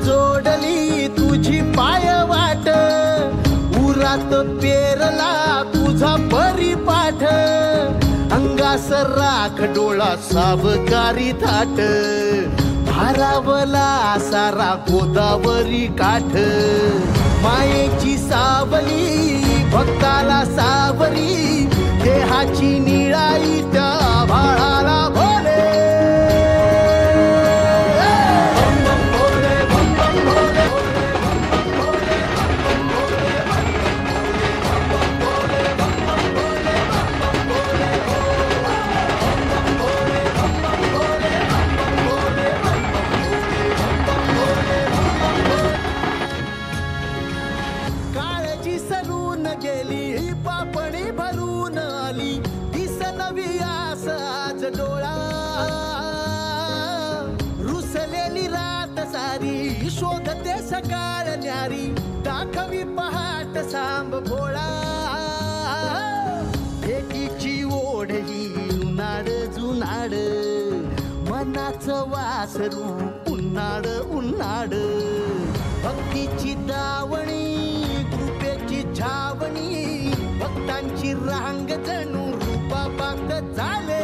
जोडली तुझी पाय वाट, उरात पेरला तुझा परिपाठ, अंगास राख डोळा सावकारी थाट, भारावला सारा गोदावरी काठ, मायेची सावली भक्ताला सावरी, देहाची निळाई त्या भाळाला भोले. काळजी सरून गेली पापणी भरून आली, दिस नवी आस आज डोळा, रुसलेली रात सारी शोधते सकाळ न्यारी, दाखवी पहाट सांब भोळा, भेटीची ओढ ही उन्हाळ जुनाड, मनाचं वासरू उन्हाळ उन्हाळ, भक्तीची दावणी कृपेची छावणी, भक्तांची रांग जणू रूपा पाक झाले.